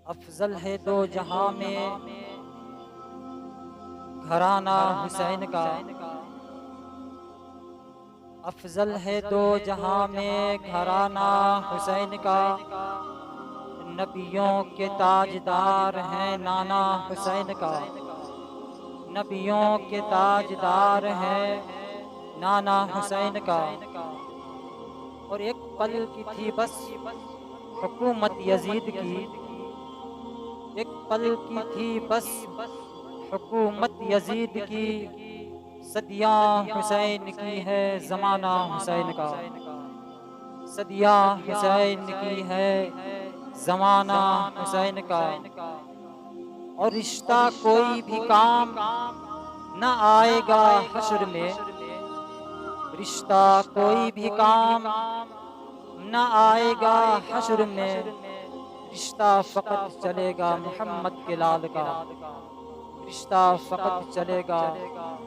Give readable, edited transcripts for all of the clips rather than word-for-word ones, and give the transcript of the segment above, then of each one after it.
अफजल है दो जहां में घराना हुसैन का। अफजल है दो जहां में घराना हुसैन का। नबियों के ताजदार हैं नाना हुसैन का। नबियों के ताजदार हैं नाना हुसैन का। और एक पल की थी बस हुकूमत यजीद की। एक पल की थी बस हुकूमत यजीद की। सदियाँ हुसैन की है ज़माना हुसैन का। सदियाँ हुसैन की है ज़माना हुसैन का। और रिश्ता कोई भी काम न आएगा हश्र में। रिश्ता कोई भी काम न आएगा हश्र में। रिश्ता फ़कत चलेगा मोहम्मद के लाल का। रिश्ता फ़कत चलेगा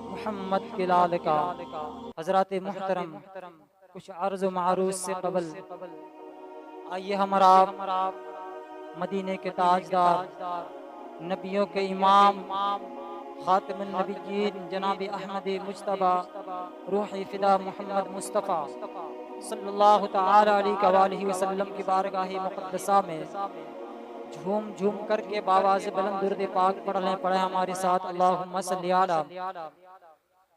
मोहम्मद के लाल का। हज़रात मुहतरम, कुछ अर्ज़ मारूज़ से क़बल आइए हमारा मदीने के ताजदार, नबियों के इमाम, ख़ातिमुन नबिय्यीन जनाब अहमद मुज्तबा रूह फ़िदा मोहम्मद मुस्तफ़ा सल्लल्लाहु तआला अलैहि वसल्लम की बारगाह मुक़द्दसा में झूम झूम करके बावाज़ बुलंद दुरूद पाक पढ़े हमारे साथ। अल्लाहुम्मा सल्ली अला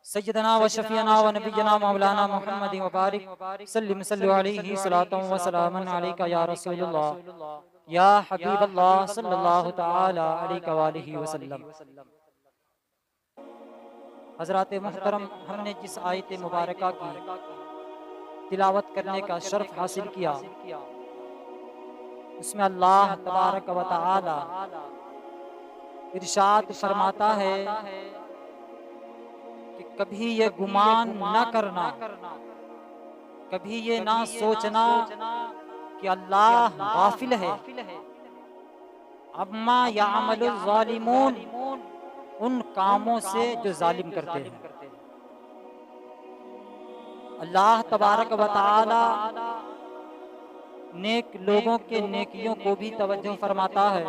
सय्यदना व शफ़ीअना व नबिय्यना मौलाना मुहम्मद व बारिक सल्लिम सल्लु अलैहि सलातन व सलामन अलैका या रसूलल्लाह या हबीबल्लाह सल्लल्लाहु तआला अलैहि वसल्लम। हज़रात मुहतरम, हमने जिस आयत मुबारका की तिलावत करने का शर्फ हासिल किया, उसमें अल्लाह तबारक व तआला इरशाद फरमाता है कि कभी ये गुमान न करना, कभी ये ना सोचना कि अल्लाह गाफिल है अम्मा यामलुल ज़ालिमून, उन कामों से जो जालिम करते हैं। अल्लाह तबारक व तआला नेक लोगों के नेकियों को भी तवज्जो फरमाता है,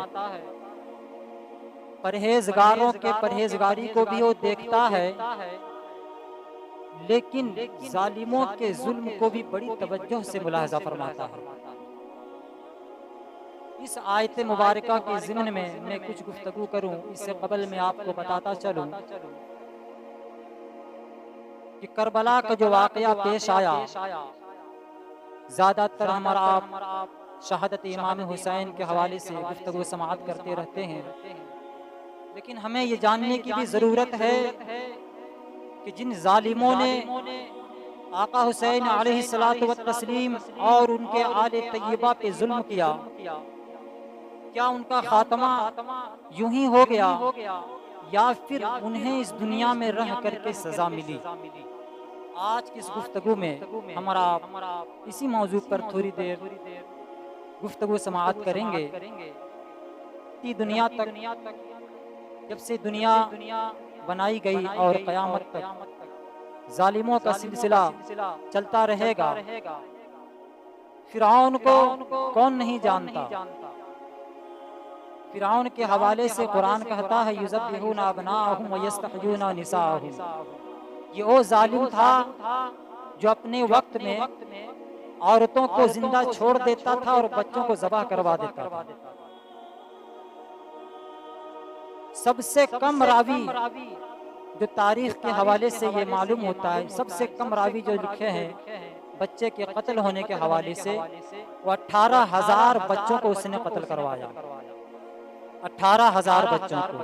परहेजगारों के परहेजगारी को भी वो देखता है, लेकिन जालिमों के जुल्म को भी बड़ी तवज्जो से मुलाहजा फरमाता है। इस आयत मुबारका के ज़िम्न में मैं कुछ गुफ्तगू करूं, इससे कबल मैं आपको बताता चलूं कि करबला का जो वाक़या पेश आया, ज़्यादातर हमारा आप शहादत इमाम हुसैन के हवाले से गुफ्तगू समाअत करते रहते हैं, लेकिन हमें ये जानने की भी ज़रूरत है कि जिन जालिमों ने आका हुसैन अलैहिस्सलातु व तस्लीम और उनके आले तय्यबा पे जुल्म किया, क्या उनका खात्मा यूं ही हो गया या फिर उन्हें इस दुनिया में रह करके सजा मिली। आज की इस गुफ्तगू में हमारा इसी मौजू पर थोड़ी देर गुफ्तगू समाअत करेंगे। इतनी दुनिया तक, जब से दुनिया बनाई गई और क़यामत तक जालिमों का सिलसिला चलता रहेगा। फिरौन को कौन नहीं जानता। फिरौन के हवाले से कुरान कहता है युज़ब्बिहूना अबनाअहुम व यस्तहयूना निसाअहुम। ये वो जालिम था जो अपने वक्त में औरतों को जिंदा छोड़ देता था और बच्चों को ज़बह करवा देता था। सबसे कम रावी जो तारीख के हवाले से ये मालूम होता है, सबसे कम रावी जो लिखे हैं बच्चे के कत्ल होने के हवाले से, वो 18,000 बच्चों को उसने कत्ल करवाया। 18,000 बच्चों को,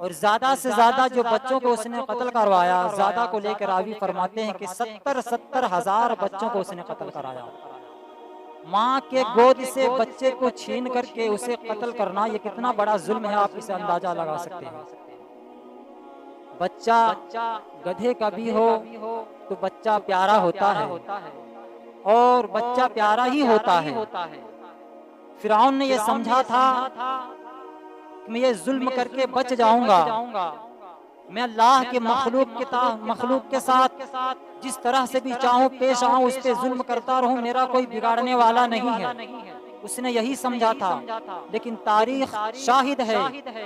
और ज्यादा से ज्यादा जो बच्चों को उसने कत्ल करवाया, ज्यादा को लेकर रावी फरमाते हैं कि 70,000 बच्चों को उसने कत्ल कराया। माँ के गोद से बच्चे को छीन करके उसे कत्ल करना, ये कितना बड़ा जुल्म है, आप इसे अंदाजा लगा सकते हैं। बच्चा गधे का भी हो तो बच्चा प्यारा होता है, और बच्चा प्यारा ही होता है। फिरौन ने ये समझा था कि मैं ये जुल्म करके बच जाऊंगा, मैं अल्लाह के मखलूक के साथ जिस तरह से भी चाहूं पेश आऊं, उस पे जुल्म करता रहूं, मेरा कोई बिगाड़ने वाला नहीं है। उसने यही समझा था, लेकिन तारीख शाहिद है,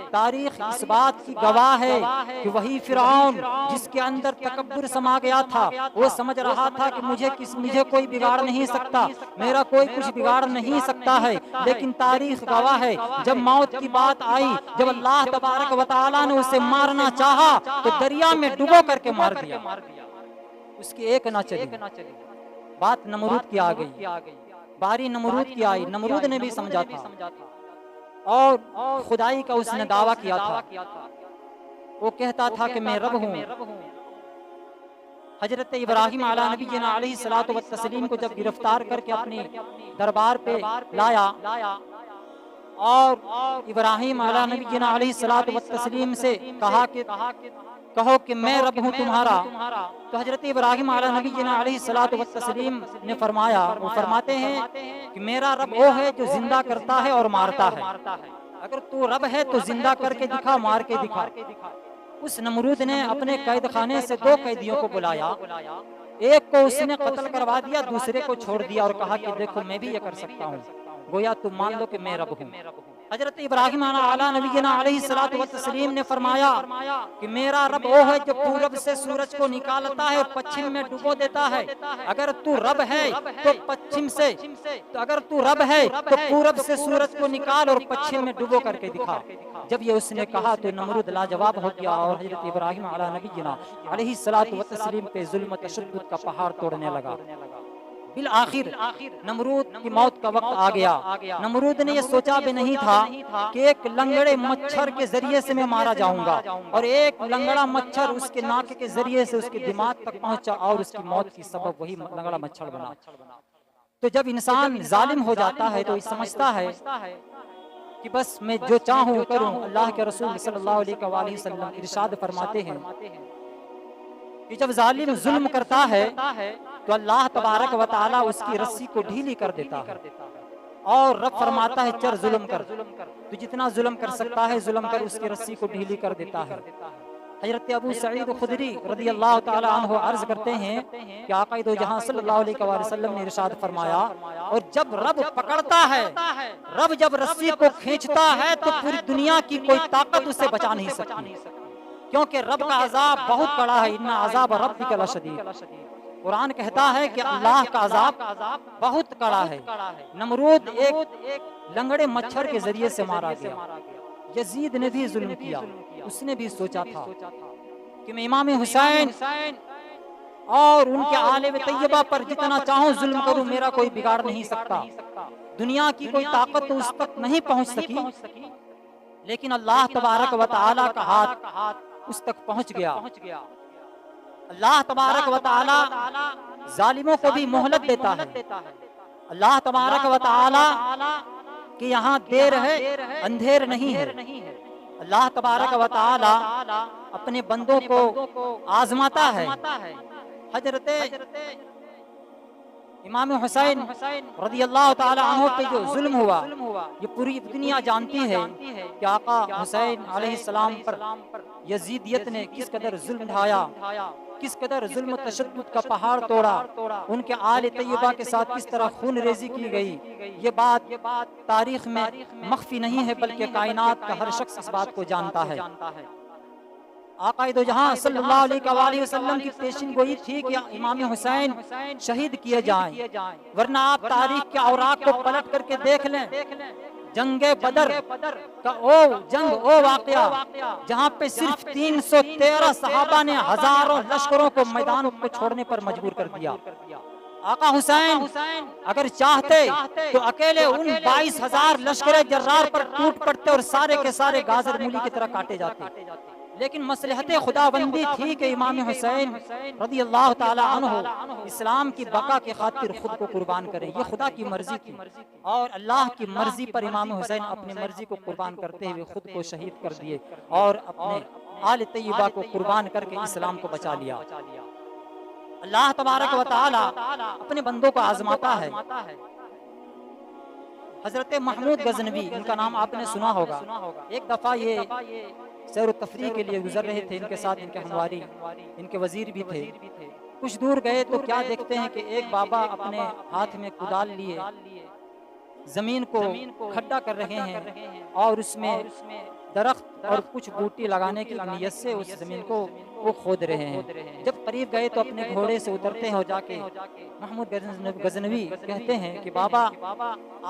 तारीख इस बात की गवाह है कि वही फिरौन जिसके अंदर तकब्बुर समा गया था, वो समझ रहा था कि मुझे कोई बिगाड़ नहीं सकता, मेरा कोई कुछ बिगाड़ नहीं सकता है। लेकिन तारीख गवाह है, जब मौत की बात आई, जब अल्लाह तबारक व तआला ने उसे मारना चाहा तो दरिया में डुबो करके मार दिया। उसकी एक ना चली। बात नमरूद की आ गई, बारी नमरूद की आई। नमरूद ने भी समझा था और खुदाई का उसने दावा किया था। वो कहता था कि मैं रब हूँ। हजरत इब्राहिम आला नबी अलैहिस्सलातु व तस्लीम को जब गिरफ्तार करके अपने दरबार पे लाया और इब्राहिम आला नबी अलैहिस्सलातु व तस्लीम से कहा कि कहो कि मैं रब हूँ तुम्हारा, तो हजरत इब्राहिम आला नबी अलैहिस्सलातु व तस्लीम ने फरमाया, वो फरमाते हैं कि मेरा रब वो है जो जिंदा करता है और मारता है। अगर तू रब है तो जिंदा करके दिखा, मार के दिखा। उस नमरूद ने अपने कैद खाने से 2 कैदियों को बुलाया, एक को उसने कत्ल करवा दिया, दूसरे को छोड़ दिया और कहा कि देखो मैं भी ये कर सकता हूँ, गोया तुम मान लो कि मैं रब हूँ। हजरत इब्राहिम आला नबी अलैहिस्सलातु व तस्लीम ने फरमाया कि मेरा रब वो है जो पूरब से सूरज को निकालता है और पश्चिम में डुबो देता है। अगर तू रब है तो पश्चिम से, तो अगर तू रब है तो पूरब से सूरज को निकाल और पश्चिम में डुबो करके दिखा। जब ये उसने कहा तो नमरूद लाजवाब हो गया और हजरत इब्राहिम आला नबी अलैहिस्सलातु व तस्लीम पे जुल्म तशद्दुद का पहाड़ तोड़ने लगा। बिल आखिर नमरूद की मौत का वक्त आ गया। नमरूद ने यह सोचा भी नहीं था कि एक लंगड़े मच्छर के जरिए से मैं मारा जाऊंगा, और एक लंगड़ा मच्छर उसके नाक के जरिए से उसके दिमाग तक पहुंचा और उसकी मौत की सबब वही लंगड़ा मच्छर बना। तो जब इंसान जालिम हो जाता है तो समझता है कि बस मैं जो चाहूं करूं। अल्लाह के रसूल सल्लल्लाहु अलैहि वसल्लम इरशाद फरमाते हैं कि जब जालिम जुल्म करता है तो अल्लाह तबारक व तआला उसकी रस्सी को ढीली कर देता है और रब फरमाता है चल जुल्म कर, तो जितना जुल्म कर सकता है जुल्म कर, उसकी रस्सी को ढीली कर देता है। हजरत अबू सईद खुदरी रज़ी अल्लाह तआला अन्हु अर्ज करते हैं कि आका दो जहां सल्लल्लाहु अलैहि वसल्लम ने इरशाद फरमाया, और जब रब पकड़ता है, रब जब रस्सी को खींचता है तो पूरी दुनिया की कोई ताकत उसे बचा नहीं सकती, क्योंकि रब का अजाब बहुत कड़ा है। इन्ना अजाब रब्बिका लशदीद। कुरान कहता है कि अल्लाह का अजाब बहुत कड़ा है। नमरूद एक लंगड़े मच्छर के जरिए से मारा गया। यजीद ने भी जुल्म किया, उसने भी सोचा था कि मैं इमाम हुसैन और उनके आले तैयबा पर जितना चाहूं जुल्म करूं, मेरा कोई बिगाड़ नहीं सकता। दुनिया की कोई ताकत तो उस तक नहीं पहुंच सकी, लेकिन अल्लाह तबारक व तआला का हाथ उस तक पहुंच गया। अल्लाह तबारक व तआला जालिमों को भी मोहलत देता है। अल्लाह तबारक व तआला कि यहाँ देर है अंधेर नहीं है। अल्लाह तबारक व तआला अपने बंदों को आजमाता है। हजरत इमाम हुसैन रज़ियल्लाहु तआला अन्हु पे जो जुल्म हुआ, ये पूरी दुनिया जानती है कि आका हुसैन अलैहिस्सलाम पर यजीदियत ने किस कदर जुल्म ढाया, किस कदर जुल्म तशद्दुद का पहाड़ तोड़ा, उनके आले तैयबा के साथ किस तरह खून रेजी की गई। ये बात तारीख में मख्फी नहीं है, बल्कि कायनात का हर शख्स इस बात को जानता है। आका दो जहां सल्लल्लाहु अलैहि वसल्लम की पेशिन गोई थी कि इमाम हुसैन शहीद किए जाएं, वरना आप तारीख के औराक को पलट करके देख लें। जंगे बदर का ओ वाकया जहाँ पे सिर्फ 313 सहाबा ने हजारों लश्करों को मैदान को छोड़ने पर मजबूर कर दिया। आका हुसैन अगर चाहते तो अकेले उन 22,000 लश्कर जर्रार पर टूट पड़ते और सारे के सारे गाजर मूली की तरह काटे जाते, लेकिन मसलहते खुदाबंदी थी कि इमाम हुसैन रज़ियल्लाहु ताला अन्हु इस्लाम की बका की खातिर खुद को कुर्बान करें। ये खुदा की मर्जी थी, और अल्लाह की मर्जी पर इमाम हुसैन अपनी मर्जी को कुर्बान करते हुए खुद को शहीद कर दिए और अपने आले तैयबा को कुर्बान करके इस्लाम को बचा लिया। अल्लाह तबारक व तआला अपने बंदों को आजमाता है। हजरत महमूद गजनवी, इनका नाम आपने सुना होगा। एक दफा ये सैर तफरी के लिए गुजर रहे थे, इनके साथ इनके हमवारी इनके वजीर भी थे। कुछ दूर गए तो क्या देखते हैं कि एक बाबा अपने हाथ में कुदाल लिए जमीन को खड्डा कर रहे हैं और उसमें दरख्त और कुछ बूटी लगाने की नीयत से उस जमीन को वो खोद रहे हैं। जब करीब गए तो अपने घोड़े से उतरते हैं और जाके महमूद गजनवी कहते हैं कि बाबा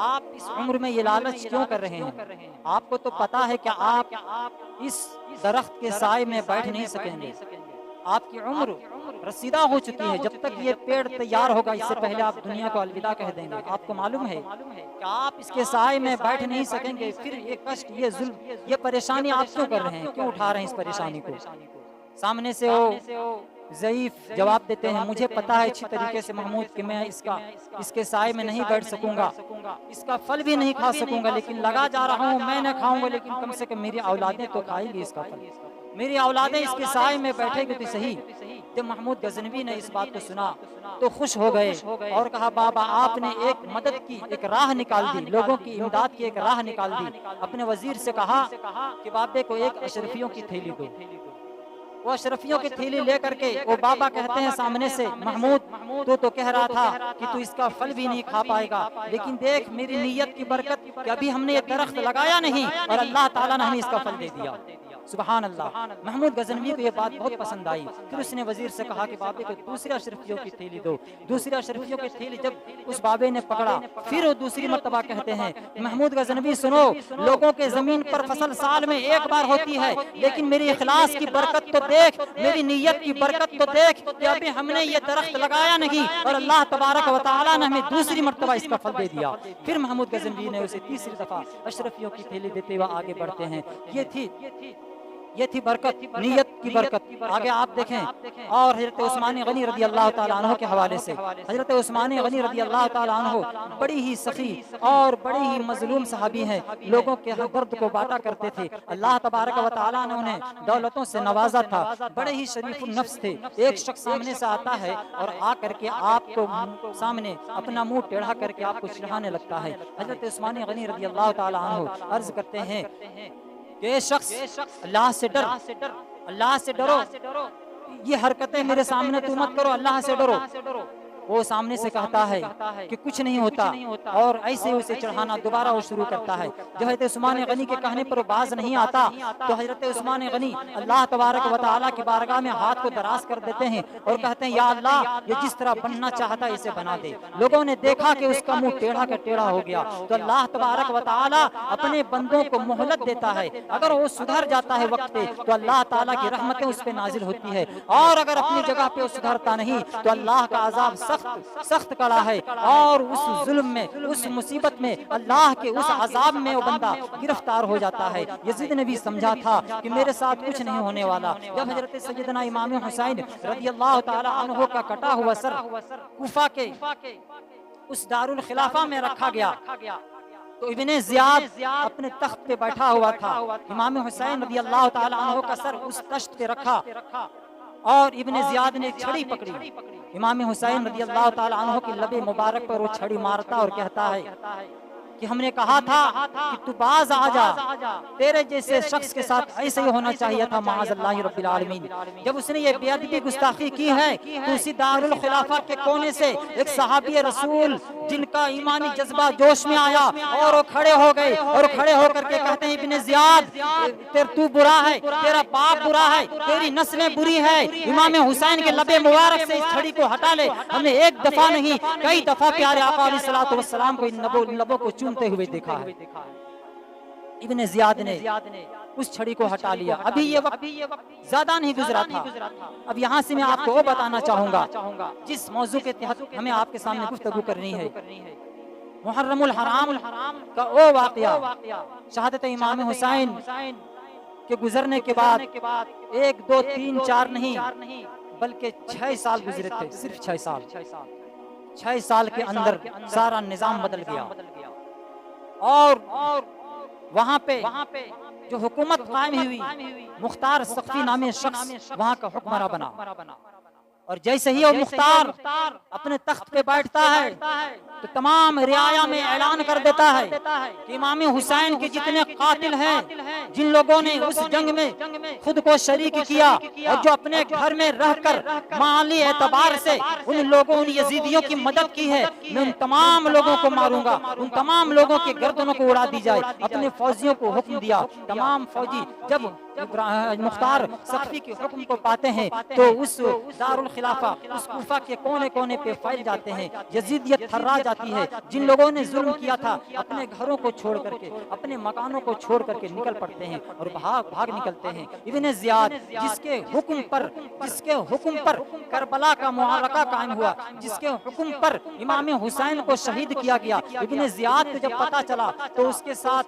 आप इस उम्र में ये लालच क्यों कर रहे हैं? आपको तो पता है कि आप इस दरख्त के साए में बैठ नहीं सकेंगे। आपकी उम्र रसीदा हो चुकी है। जब तक ये पेड़ तैयार होगा इससे पहले आप दुनिया को अलविदा कह देंगे। आपको मालूम है कि आप इसके साए में बैठ नहीं सकेंगे। फिर ये कष्ट, ये जुल्म, ये परेशानी आप क्यों कर रहे हैं? क्यों उठा रहे हैं इस परेशानी को? सामने से वो ज़ईफ जवाब देते हैं, मुझे पता है अच्छी तरीके से महमूद कि मैं इसके साए में नहीं बैठ सकूंगा, इसका फल भी नहीं खा सकूंगा, लेकिन लगा जा रहा हूँ। मैं न खाऊंगा लेकिन कम से कम मेरी औलादें तो खाएंगी इसका फल। मेरी औलादें इसके साए में बैठेगी तो सही। जब महमूद गजनवी ने इस बात को सुना तो खुश हो गए और कहा, बाबा आपने एक मदद की एक राह निकाल दी, लोगों की इमदाद की एक राह निकाल दी। अपने वजीर से कहा कि बाबे को एक अशरफियों की थैली दो। वो अशरफियों की थैली लेकर के वो बाबा कहते हैं सामने से, महमूद तो कह रहा था कि तू इसका फल भी नहीं खा पाएगा, लेकिन देख मेरी नीयत की बरकत कि अभी हमने ये दरख्त लगाया नहीं और अल्लाह ताला ने हमें इसका फल दे दिया। सुबहान अल्लाह। महमूद गजनवी को ये बात बहुत पसंद आई। फिर उसने वजीर से कहा कि बाबे को दूसरे अशरफियों की थैली दो। दूसरे अशरफियों की थैली जब उस बाबे ने पकड़ा, फिर वो दूसरी मर्तबा कहते हैं, महमूद गजनवी सुनो, लोगों के जमीन पर फसल साल में एक बार होती है, लेकिन मेरी इखलास की बरकत तो देख, मेरी नीयत की बरकत तो देख कि अभी हमने ये दरख्त लगाया नहीं और अल्लाह तबारक व तआला ने हमें दूसरी मर्तबा इसका फल दे दिया। फिर महमूद गजनवी ने उसे तीसरी दफा अशरफियों की थैली देते हुए आगे बढ़ते हैं। ये थी बरकत, नीयत की बरकत। आगे आप देखें और हजरत उस्मान गनी रदी अल्लाह ताला अन्हु के हवाले से, हजरत उस्मान गनी रदी अल्लाह ताला अन्हु बड़ी ही सखी और बड़ी ही मजलूम सहाबी हैं। लोगों के दर्द को बांटा करते थे। अल्लाह तबारक व तआला ने उन्हें दौलतों से नवाजा था। बड़े ही शरीफुल नफ्स थे। एक शख्स सामने से आता है और आ करके आपको सामने अपना मुंह टेढ़ा करके आपको चिढ़ाने लगता है। हजरत उस्मान गनी रदी अल्लाह ताला अन्हु अर्ज करते हैं कि ये शख्स अल्लाह से डर, अल्लाह से डरो, ये हरकतें मेरे सामने तू मत करो, अल्लाह से डरो। वो सामने से कहता है कि कुछ नहीं होता और ऐसे उसे चढ़ाना दोबारा वो शुरू करता है। जब हजरत उस्मान गनी के कहने पर बाज नहीं आता तो हजरत उस्मान गनी अल्लाह तबारक व तआला की बारगाह में हाथ को दराज कर देते हैं और कहते हैं, या अल्लाह ये जिस तरह बनना चाहता है इसे बना दे। लोगों ने देखा कि उसका मुंह टेढ़ा का टेढ़ा हो गया तो अल्लाह तबारक व तआला अपने बंदों को मोहलत देता है। अगर वो सुधर जाता है वक्त पे तो अल्लाह ताला की रहमतें उस पर नाजिल होती है, और अगर अपनी जगह पे वो सुधरता नहीं तो अल्लाह का अजाब सख्त कड़ा है। और उस जुल्म में, उस मुसीबत में, अल्लाह के उस अजाब में वो बंदा गिरफ्तार हो जाता है। यजीद ने भी समझा था कि मेरे साथ कुछ नहीं होने वाला। जब हजरत सैयदना इमाम हुसैन रज़ी अल्लाह ताला अन्हु का कटा हुआ सर कूफा के उस दारुल खिलाफा में रखा गया तो इब्ने ज़ियाद अपने तख्त पे बैठा हुआ था। इमाम हुसैन रज़ी अल्लाह ताला अन्हु का सर उस तख्त पे रखा और इब्ने ज़ियाद ने छड़ी पकड़ी। इमाम हुसैन रज़ी अल्लाह ताला अन्हु की लबे मुबारक पर वो छड़ी मारता और कहता है कि हमने कहा था कि तू बाज आ जा, तेरे जैसे शख्स के साथ ऐसे ही होना चाहिए था माअज़ल्लाहि रब्बिल आलमीन। जब उसने ये बेअदबी गुस्ताखी की है तो उसी दारुल खिलाफा के कोने से एक सहाबी रसूल जिनका ईमानी जज्बा जोश में आया और वो खड़े हो गए और खड़े होकर के कहते हैं, इब्ने ज़ियाद तू बुरा है, तेरा बाप बुरा है, तेरी नस्लें बुरी है। इमाम हुसैन के लबे मुबारक से इस छड़ी को हटा ले। हमने एक दफा नहीं कई दफा प्यारे आका अलैहिस्सलातु वस्सलाम को इन लबों को चूमते हुए देखा है। इब्ने ज़ियाद ने उस छड़ी को हटा लिया। अभी ये वक्त ज्यादा नहीं गुजरा था। अब यहाँ से मैं आपको वो बताना चाहूंगा जिस मौजू के तहत हमें आपके सामने गुफ्तगू करनी है। मुहर्रमुल हराम का वो वाक़या, शहादत इमाम हुसैन के गुजरने के बाद 1 2 3 4 नहीं बल्कि 6 साल गुजरे थे। सिर्फ 6 साल। 6 साल के अंदर सारा निजाम बदल गया और वहाँ पे जो हुकूमत कायम हुई, मुख्तार सख्ती नामे शख्स वहाँ का हुक्मरान बना। और जैसे ही वो मुख्तार अपने तख्त पे बैठता है तो तमाम रियाया में ऐलान कर देता है कि इमाम हुसैन के जितने कातिल हैं जिन लोगों ने उस जंग में खुद को शरीक किया और जो अपने घर में रहकर माली एतबार से उन लोगों उन यजीदियों की मदद की है, मैं उन तमाम लोगों को मारूंगा, उन तमाम लोगों के गर्दनों को उड़ा दी जाए। अपने फौजियों को हुक्म दिया, तमाम फौजी जब मुख्तार सख्फी के हुक्म को पाते हैं तो उस दारुल खिलाफा, उस कूफा के कोने कोने पे फैल जाते हैं। यजीदियत थर्रा जाती है। जिन लोगों ने जुल्म किया था अपने घरों को छोड़ करके, अपने मकानों को छोड़ करके निकल पड़ते हैं और भाग निकलते हैं। इब्ने ज़ियाद जिसके हुक्म पर करबला का मुआरका कायम हुआ, जिसके हुक्म पर इमाम हुसैन को शहीद किया गया, इब्ने ज़ियाद को जब पता चला तो उसके साथ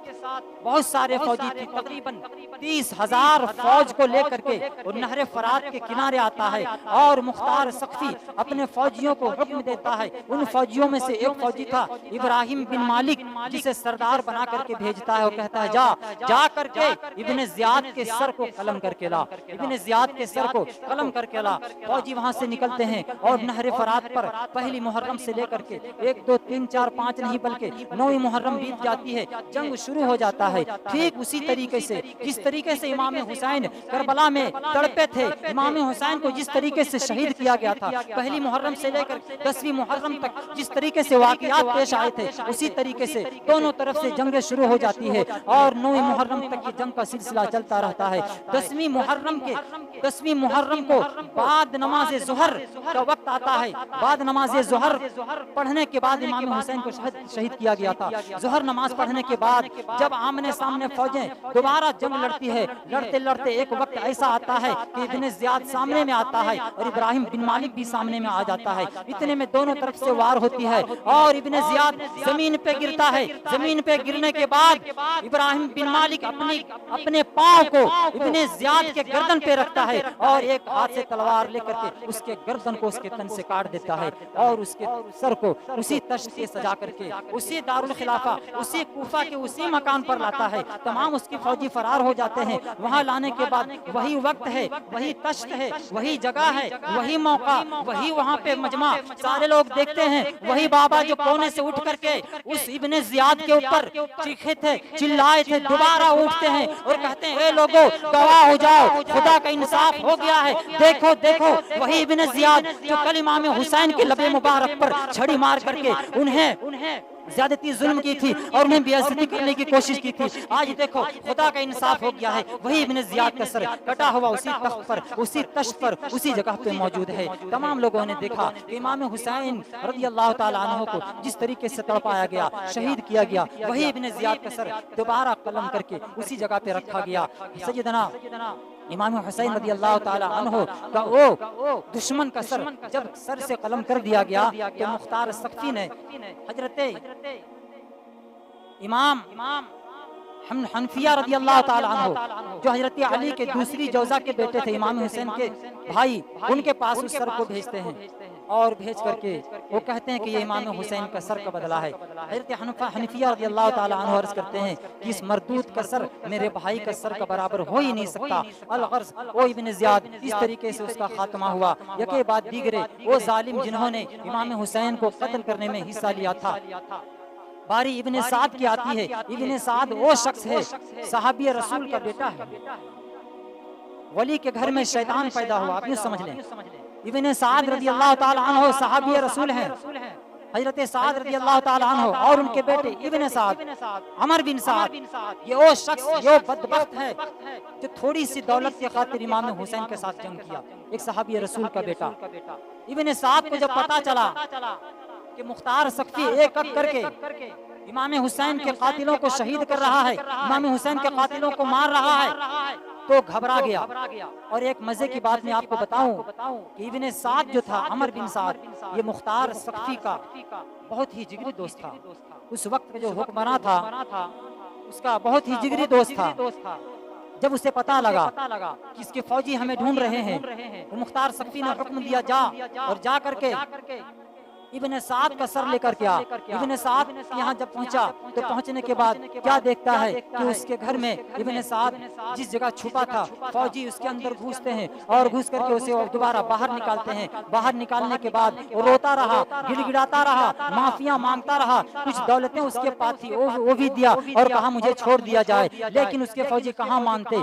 बहुत सारे फौजी थे, तकरीबन 30,000 फौज को लेकर के और नहर फरात के किनारे आता है और मुख्तार सख्फी अपने फौजियों को हुक्म देता है। उन फौजियों में से एक फौजी था इब्राहिम बिन मालिक, जिसे सरदार बना करके भेजता है और कहता है जा करके इब्ने ज़ियाद के सर को कलम करके ला, इब्ने ज़ियाद के सर को कलम करके ला। फौजी वहां से निकलते हैं और नहर फरात पर पहली मुहर्रम से लेकर के 1 2 3 4 5 नहीं बल्कि 9वीं मुहर्रम बीत जाती है, जंग शुरू हो जाता है। ठीक उसी तरीके से जिस तरीके से इमाम हुसैन करबला में तड़पे थे, इमाम हुसैन को जिस तरीके से शहीद किया गया था, पहली मुहर्रम से लेकर 10वीं मुहर्रम तक जिस तरीके से वाक़ियात पेश आए थे, उसी तरीके से दोनों तरफ से जंगें शुरू हो जाती है और 9वीं मुहर्रम तक की जंग का सिलसिला चलता रहता है। 10वीं मुहर्रम को बाद नमाज ज़ोहर का वक्त आता है। बाद नमाज ज़ोहर पढ़ने के बाद इमाम हुसैन को शहीद किया गया था। ज़ोहर नमाज पढ़ने के बाद जब आमने सामने फौजें दोबारा जंग लड़ती है, लड़ते लड़ते एक वक्त ऐसा आता है कि इब्ने ज़ियाद सामने में आता है और इब्राहिम बिन मालिक भी सामने में आ जाता है। इतने में दोनों तरफ से वार होती है और इब्ने ज़ियाद जमीन पे गिरता है। जमीन पे गिरने के बाद इब्राहिम बिन मालिक अपने पांव को इब्ने ज़ियाद के गर्दन पे रखता है और एक हाथ से तलवार लेकर के उसके गर्दन को उसके तन से काट देता है और उसके सर को उसी तश्त से सजा करके उसी दारुल खिलाफा, उसी कूफा के उसी मकान पर लाता है। तमाम उसके फौजी फरार हो जाते हैं। वहां लाने के बाद वही वक्त है, वही तश्त है, वही जगह है, वही मौका, वही वहां पे मजमा, सारे लोग देखते हैं। वही बाबा जो कोने से उठ करके उस इब्ने ज़ियाद के ऊपर चीखे थे, चिल्लाए थे, दोबारा उठते हैं और कहते हैं ए लोगों गवाह हो जाओ, खुदा का इंसाफ हो गया है। देखो देखो वही इब्ने ज़ियाद जो कल इमाम हुसैन के लबे मुबारक पर छड़ी मार करके उन्हें ज्यादती जुल्म की थी और उन्हें बेइज्जती करने की कोशिश की थी, आज देखो खुदा का इंसाफ हो गया है। वही इब्ने ज़ियाद का सर कटा हुआ उसी तख्त पर, उसी तश्त पर, उसी जगह पे मौजूद है। तमाम लोगों ने देखा कि इमाम हुसैन रज़ियल्लाहु ताला अन्हु को जिस तरीके से तड़पाया गया, शहीद किया गया, वही इब्ने ज़ियाद का सर दोबारा कलम करके उसी जगह पे रखा गया। सैयदना इमाम हुसैन रज़ियल्लाहु ताला अन्हु का वो दुश्मन का सर जब सर से कलम कर दिया गया तो मुख्तार सख्फी ने हजरत इमाम हनफिया रज़ियल्लाहु ताला अन्हु जो हजरत अली के दूसरी जौजा के बेटे थे, इमाम हुसैन के भाई, उनके पास उस सर को भेजते हैं और भेज करके वो कहते हैं कि ये इमाम हुसैन का सर का बदला है। हजरत हनफिया रज़ियल्लाहु ताला अन्हु अर्ज़ करते हैं कि इस मरदूद का सर मेरे भाई का सर का बराबर हो ही नहीं सकता। अलगर्ज़ वो इब्ने ज़ियाद इस तरीके से उसका खात्मा हुआ। यके बाद दीगरे वो जालिम जिन्होंने इमाम हुसैन को कत्ल करने में हिस्सा लिया था। बारी इब्ने साद की आती है। इब्ने साद वो शख्स है, सहाबी रसूल का बेटा है। वली के घर में शैतान पैदा हुआ, आप यूं समझ लें। इब्ने साद रज़ियल्लाहु ताला अन्हु सहाबी रसूल हैं। हजरत साद रज़ियल्लाहु ताला अन्हु और उनके बेटे इब्ने साद, अमर बिन साद, ये वो शख्स जो बदबख्त है जो थोड़ी सी दौलत के खातिर इमाम हुसैन के साथ जंग किया। एक सहाबी रसूल का बेटा। इब्ने साद को जब पता चला कि मुख्तार सख्फी एक एक करके इमाम हुसैन के कातिलों को शहीद कर रहा है, इमाम हुसैन के कातिलों को मार रहा है, तो घबरा गया। और एक मजे की बात मैं आपको बताऊं कि इब्ने साद जो था, अमर बिन साद, ये मुख्तार सख्फी का बहुत ही जिगरी दोस्त था। उस वक्त का जो हुक्मरान था उसका बहुत ही जिगरी दोस्त था। जब उसे पता लगा कि इसके फौजी हमें ढूंढ रहे हैं, तो मुख्तार सख्फी ने हुक्म दिया जा और जा करके इब्ने साद का सर लेकर के आ। इब्ने साद यहाँ जब पहुंचा तो पहुंचने के बाद क्या देखता है कि उसके घर में इब्ने साद जिस जगह छुपा था, फौजी उसके अंदर घुसते हैं और घुस करके उसे दोबारा बाहर निकालते हैं। बाहर निकालने के बाद वो रोता रहा, गिड़गिड़ाता रहा, माफिया मांगता रहा, कुछ दौलतें उसके पास थी वो भी दिया और कहा मुझे छोड़ दिया जाए, लेकिन उसके फौजी कहाँ मानते।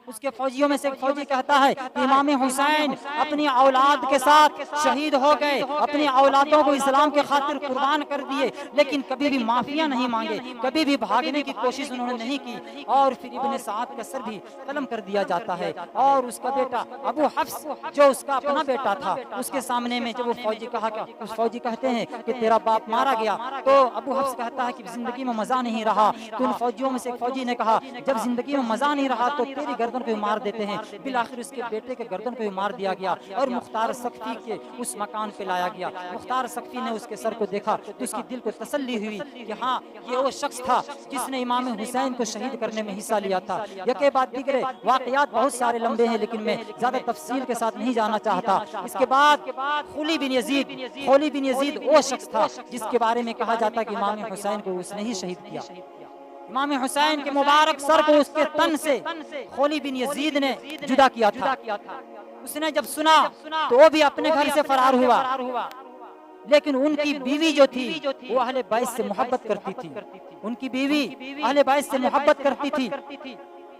उसके फौजियों में से एक फौजी कहता है कि इमाम हुसैन अपनी औलाद के साथ शहीद हो गए, अपनी औलादों को इस्लाम के खातिर कुर्बान कर दिए, लेकिन कभी भी माफिया नहीं मांगे, कभी भी भागने की कोशिश उन्होंने नहीं की। और फिर इब्ने साद का सर भी कलम कर दिया जाता है और उसका बेटा अबू हफ्स जो उसका अपना बेटा था उसके सामने में जब वो फौजी कहा, उस फौजी कहते हैं कि तेरा बाप मारा गया, तो अबू हफ्स कहता है कि जिंदगी में मजा नहीं रहा। तो उन फौजियों में से एक फौजी ने कहा जब जिंदगी में मजा नहीं रहा तो तेरी गर्दन को मार देते हैं। फिर आखिर उसके बेटे के गर्दन को मार दिया गया और मुख्तार सख्ती के उस मकान पे लाया गया। मुख्तार सख्ती ने उसके सर को देखा तो उसकी दिल को तसल्ली हुई कि हाँ ये वो शख्स था जिसने इमाम हुसैन को शहीद करने में हिस्सा लिया था। यके बाद दिगरे वाकयात बहुत सारे लंबे हैं, लेकिन मैं ज्यादा तफसील के साथ नहीं जाना चाहता। इसके बाद खुली बिन यजीद वो शख्स था जिसके बारे में कहा जाता है कि इमाम हुसैन को उसने ही शहीद किया। इमाम हुसैन के मुबारक सर को उसके तन से खुली बिन यजीद ने जुदा किया था। उसने जब सुना तो वो भी अपने घर से फरार हुआ, लेकिन उनकी बीवी जो थी वो अहले बैत से मोहब्बत करती थी। उनकी बीवी अहले बैत से मोहब्बत करती थी।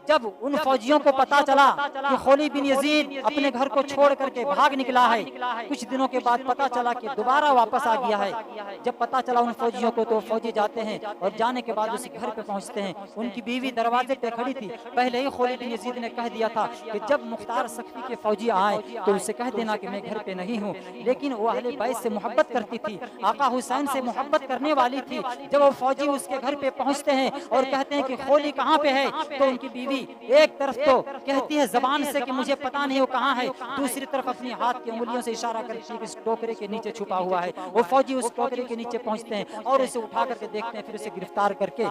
जब उन फौजियों को पता चला कि खुली बिन यजीद अपने घर को छोड़ करके भाग निकला है, कुछ दिनों के बाद पता चला कि दोबारा वापस आ गया है। जब पता चला उन फौजियों को तो फौजी जाते हैं और जाने के बाद उस घर पे पहुंचते हैं। उनकी बीवी दरवाजे पे खड़ी थी। पहले ही खुली बिन यजीद ने कह दिया था कि जब मुख्तार सख्ती के फौजी आए तो उसे कह देना कि मैं घर पे नहीं हूँ, लेकिन वो अहले बैत से मोहब्बत करती थी, आका हुसैन से मोहब्बत करने वाली थी। जब वो फौजी उसके घर पे पहुंचते हैं और कहते हैं कि खोली कहाँ पे है, तो उनकी बीवी एक तरफ तो कहती है जबान से कि मुझे पता नहीं वो कहाँ है, दूसरी तरफ अपनी हाथ की उंगलियों से इशारा करती है कि इस टोकरे के नीचे छुपा हुआ है। वो फौजी उस टोकरे के नीचे पहुंचते हैं और उसे उठा करके देखते हैं, फिर उसे गिरफ्तार करके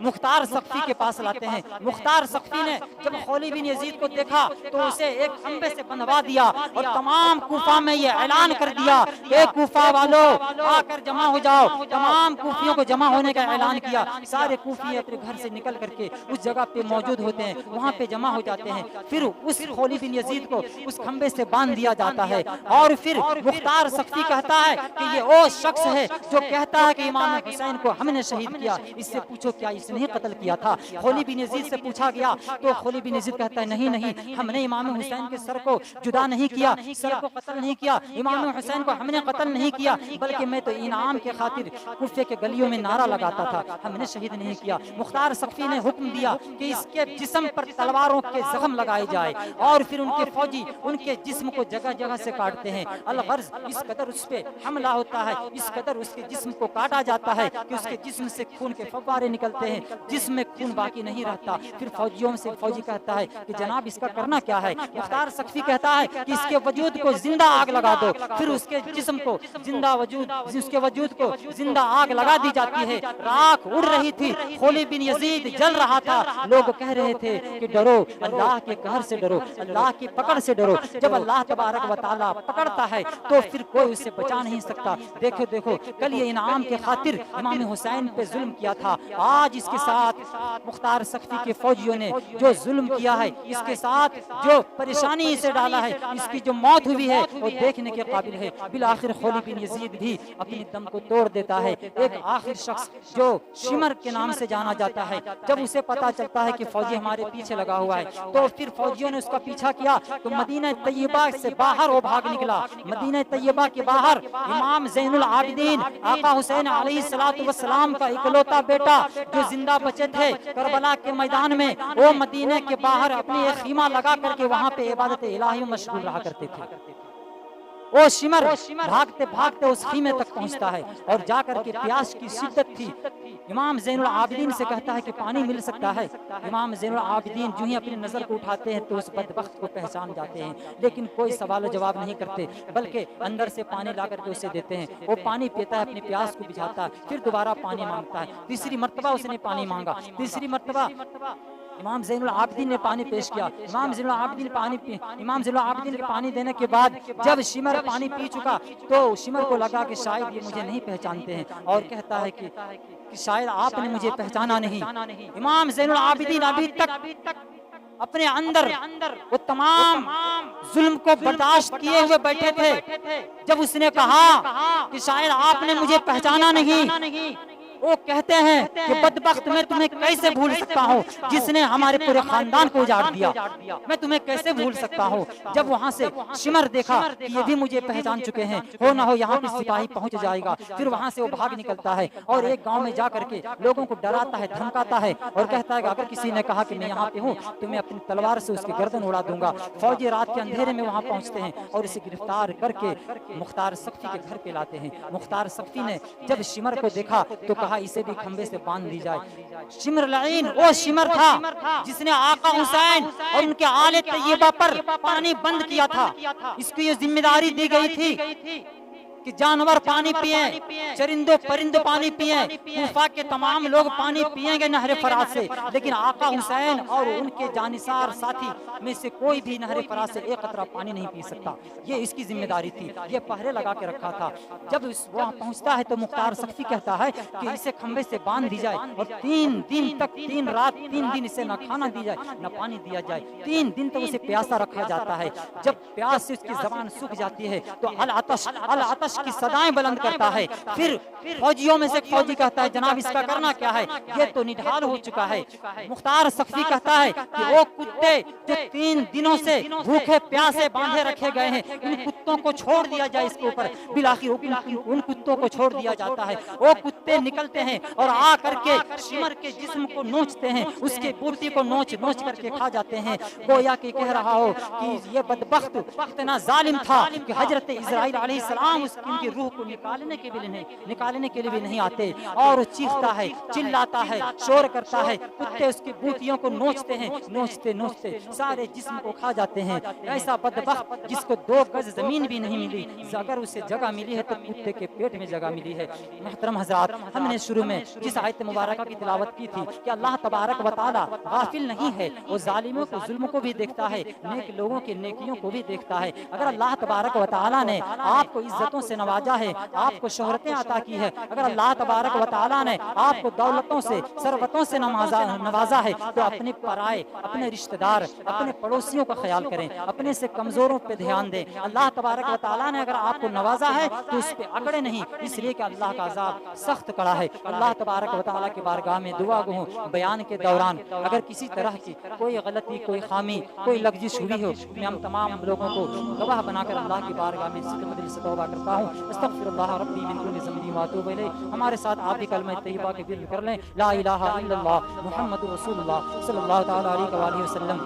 मुख्तार सख्ती के पास लाते हैं। मुख्तार सख्ती ने जब खुली बिन यजीद को देखा तो उसे एक खंबे से बंधवा दिया और तमाम कूफा में ये ऐलान कर दिया कि कूफा वालों आकर जमा हो जाओ। तमाम कूफियों को जमा होने का ऐलान किया। सारे कूफी अपने घर से निकल करके उस जगह पे मौजूद होते हैं, वहाँ पे जमा हो जाते हैं। फिर उस खुली बिन यजीद को उस खंबे से बांध दिया जाता है और फिर मुख्तार सख्ती कहता है कि ये वो शख्स है जो कहता है कि इमाम हुसैन को हमने शहीद किया, इससे पूछो क्या इसने ही कत्ल किया था। खुली बिन यजीद से पूछा गया तो खुली बिन यजीद कहता है नहीं नहीं, हमने इमाम हुसैन के सर को जुदा नहीं किया, सर को कत्ल नहीं किया, इमाम हुसैन को हमने कत्ल नहीं किया, बल्कि मैं तो इनाम के खातिर कुफे के गलियों में नारा लगाता था, हमने शहीद नहीं किया। मुख्तार सख्ती ने हुक्म दिया कि इसके जिस्म पर तलवारों के जख्म लगाए जाए और फिर उनके फौजी उनके जिस्म को जगह जगह से काटते हैं। अलगर्ज इस कदर उस पे हमला होता है, इस कदर उसके जिस्म को काटा जाता है कि उसके जिस्म से खून के फव्वारे निकलते हैं, जिस्म में खून बाकी नहीं रहता। फिर फौजियों से फौजी कहता है कि जनाब इसका करना क्या है। मुख्तार सख्ती कहता है कि इसके वजूद को जिंदा आग लगा दो। फिर उसके जिस्म को जिंदा उसके वजूद को जिंदा आग लगा दी जाती है। राख उड़ रही थी, खुली बिन यजीद जल रहा था। लोग कह रहे थे कि डरो, अल्लाह के कहर से डरो, अल्लाह की पकड़ से डरो। जब अल्लाह तबारक व तआला पकड़ता है तो फिर कोई उसे बचा नहीं सकता। देखो देखो, कल ये इनाम के खातिर इमाम हुसैन पे जुल्म किया था, आज इसके साथ मुख्तार सख्ती के फौजियों ने जो जुल्म किया है, इसके साथ जो परेशानी इसे डाला है, इसकी जो मौत हुई है वो देखने के काबिल है। बिल आखिर खुली बिन यजीद भी अपनी दम को तोड़ देता है। एक आखिर शख्स जो शिमर के नाम से जाना जाता है, जब उसे पता चलता है कि फौजी हमारे पीछे लगा हुआ है तो फिर फौजियों ने उसका पीछा किया तो मदीना तैयबा से बाहर वो भाग निकला। मदीना तैयबा के बाहर इमाम ज़ैनुल आबिदीन आका हुसैन अलैहिस्सलातु वस्सलाम का इकलौता बेटा जो जिंदा बचे थे करबला के मैदान में, वो मदीने के बाहर अपनी एक खीमा लगा करके वहाँ पे इबादत इलाही में मशगूल रहा करते थे। वो शिमर भागते भागते उस खीमे तक पहुंचता है और जाकर के प्यास की शिद्दत थी। इमाम ज़ैनुल आबिदीन से कहता है कि पानी मिल सकता है। इमाम ज़ैनुल आबिदीन जो ही अपनी नज़र को उठाते हैं तो उस बदबख्त को पहचान जाते हैं, लेकिन कोई सवाल जवाब नहीं करते, बल्कि अंदर से पानी ला करके उसे देते हैं। वो पानी पीता है, अपनी प्यास को बुझाता है, फिर दोबारा पानी मांगता है। तीसरी मर्तबा उसने पानी मांगा, तीसरी मर्तबा इमाम ज़ैनुल आबिदीन ने पानी पेश किया। इमाम ज़ैनुल आबिदीन के पानी देने के बाद जब शिमर पानी पी चुका तो शिमर को लगा कि शायद ये मुझे नहीं पहचानते हैं, और कहता है कि शायद आपने मुझे पहचाना नहीं। इमाम ज़ैनुल आबिदीन अभी तक अपने अंदर वो तमाम जुल्म को बर्दाश्त किए हुए बैठे थे। जब उसने कहा कि शायद आपने मुझे पहचाना नहीं, वो कहते हैं कि बदबख्त, मैं तुम्हें कैसे भूल सकता हूँ जिसने हमारे पूरे खानदान को उजाड़ दिया, मैं तुम्हें कैसे भूल सकता हूँ। जब वहाँ से शिमर देखा कि ये भी मुझे पहचान चुके हैं, हो ना हो यहाँ पे सिपाही पहुँच जाएगा, फिर वहाँ से वो भाग निकलता है और एक गांव में जा करके लोगों को डराता है, धमकाता है और कहता है कि अगर किसी ने कहा कि मैं यहाँ पे हूँ तो मैं अपनी तलवार से उसकी गर्दन उड़ा दूंगा। फौजी रात के अंधेरे में वहाँ पहुँचते हैं और इसे गिरफ्तार करके मुख्तार सख्ती के घर पे लाते हैं। मुख्तार सख्ती ने जब शिमर को देखा तो कहा इसे भी खंबे से बांध दी जाए। शिमर लईन वो शिमर था जिसने आका हुसैन और उनके आले तैयबा पर पानी बंद किया था। इसको ये जिम्मेदारी दी गई थी कि जानवर पानी पिए, चरिंदो परिंदो पानी पिए, कूफा के तमाम लोग पानी पिएंगे नहर फरात से, लेकिन आका हुसैन और उनके जानिसार साथी में से कोई भी नहर फरात से एक कतरा पानी नहीं पी सकता। ये इसकी जिम्मेदारी थी, ये पहरे लगा के रखा था। जब वहाँ पहुँचता है तो मुख्तार सख्ती कहता है कि इसे खंबे से बांध दी जाए और 3 दिन तक 3 रात 3 दिन इसे न खाना दिया जाए न पानी दिया जाए। 3 दिन तक उसे प्यासा रखा जाता है। जब प्यास से उसकी जबान सूख जाती है तो अल आतश की सदाएं बुलंद करता है। फिर फौजियों में से एक फौजी कहता है जनाब इसका करना क्या है, ये तो निढाल हो चुका है। मुख्तार सख्ती कहता है कि वो कुत्ते जो 3 दिनों से भूखे प्यासे बांधे रखे गए हैं, इन कुत्तों को छोड़ दिया जाए इसके ऊपर। बिलाखिर उन कुत्तों को छोड़ दिया जाता है। वो कुत्ते निकलते हैं और आ करके शिमर के जिस्म को नोचते हैं, उसके बूटी को नोच करके खा जाते हैं। गोया कि कह रहा हो कि ये बदबख्त इतना जालिम था कि हजरत इस्राइल अलैहिस्सलाम उनकी रूह को निकालने के लिए भी नहीं आते, और चीखता है, चिल्लाता है, शोर करता है। कुत्ते उसकी बूटियों को नोचते हैं, नोचते सारे जिस्म को खा जाते हैं। ऐसा बदबख्त जिसको 2 गज जमीन भी नहीं मिली, अगर उसे जगह मिली है तो कुत्ते के पेट में जगह मिली है। मोहतरम हज़रात, हमने शुरू में जिस आयत मुबारक की तिलावत की थी कि अल्लाह तबारक व तआला गाफिल नहीं है, वो जालिमों को जुल्म को भी देखता है, नेक लोगों की नेकियों को भी देखता है। अगर अल्लाह तबारक व तआला ने आपको इज्जतों से नवाजा है, आपको शोहरतें अता की है, अगर अल्लाह तबारक व तआला ने आपको दौलतों से सरवतों से नवाजा है, तो अपने पराए, अपने रिश्तेदार, अपने पड़ोसियों का ख्याल करें, अपने से कमजोरों पे ध्यान दें। अल्लाह तबारक व तआला ने अगर आपको नवाजा है तो उस पे अकड़े नहीं, इसलिए कि अल्लाह का अज़ाब सख्त कड़ा है। अल्लाह तबारक व तआला की बारगाह में दुआ गो बयान के दौरान अगर किसी तरह की कोई गलती, कोई खामी, कोई लग़ज़िश हुई हो, मैं हम तमाम लोगों को गवाह बनाकर अल्लाह की बारगाह में सिद्दत से तौबा करता हूँ। अस्तग़फिरुल्लाह रब्बी मिन कुल्लि ज़ंबि व अतूबु इलैह। हमारे साथ आप भी कलमा तैयबा के विर्द कर लें, ला इलाहा इल्लल्लाह मुहम्मदुर रसूलुल्लाह सल्लल्लाहु तआला अलैहि वसल्लम।